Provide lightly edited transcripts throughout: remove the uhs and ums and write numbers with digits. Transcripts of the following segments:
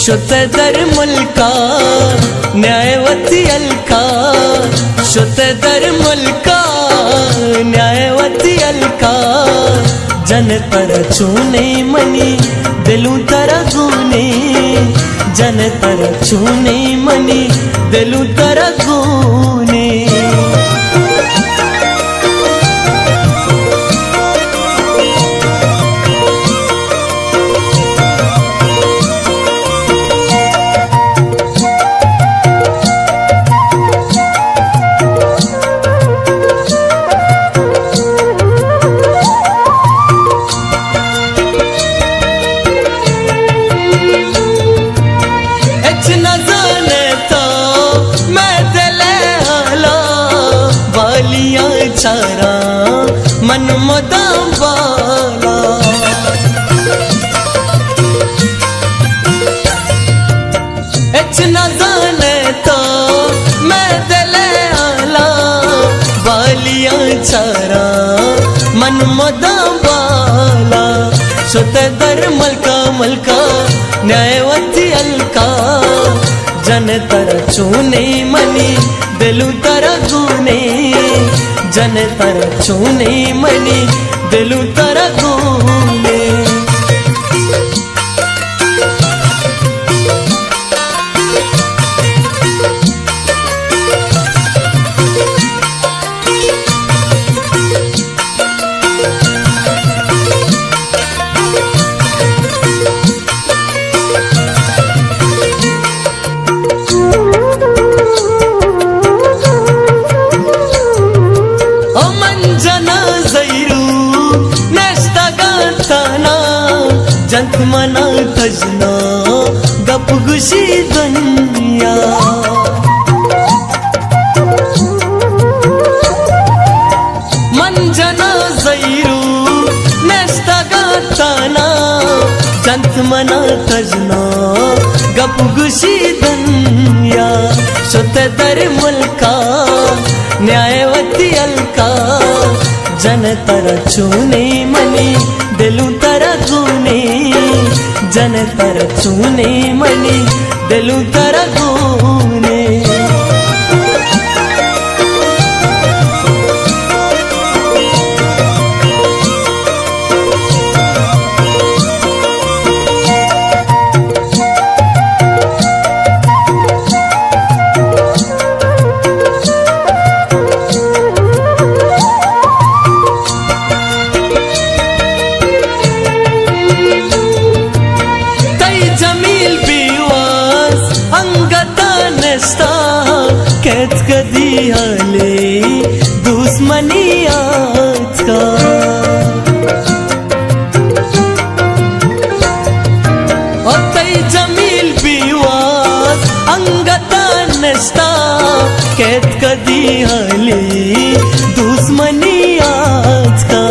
शुद्ध धर्मल का न्यायवती अलका, शुद्ध धर्मल का न्यायवती अलका, जन तर छूने मनी दिलू तर गुने, जन तर छूने मनी दिलू तर गुने। चारा मन मदाम वाला, एच न जाने तो मैं दिले आला, वालिया चारा मन मदाम वाला। शुद्ध धर्मल का मलका न्यायवती अलका, जन तर छूने मनी दिलू तर गुने, जन तर छूने मनी दिलू तर गुने। जंत मना तजना गप गुशी दुनिया, मन जना जैरू नेस्ता गाताना, जंत मना तजना गप गुशी दुनिया। शुद्ध धर्मल का न्यायवती अलका, जन तर छूने मनी दिलू तर गुने, जन तर छूने मनी दिलू तर गुने। कैद कदी आले दुश्मनी आज का, और तई जमील बीवास अंगता नस्ता, कैद कदी आले दुश्मनी आज का।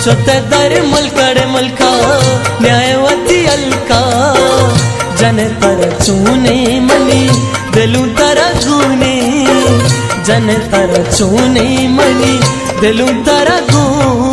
शुद्ध धर्मल कड़ मलका न्यायवती अलका, जन तर छूने मनी दिलू तर गुने, जन तर छूने मनी दिलू तर गुने।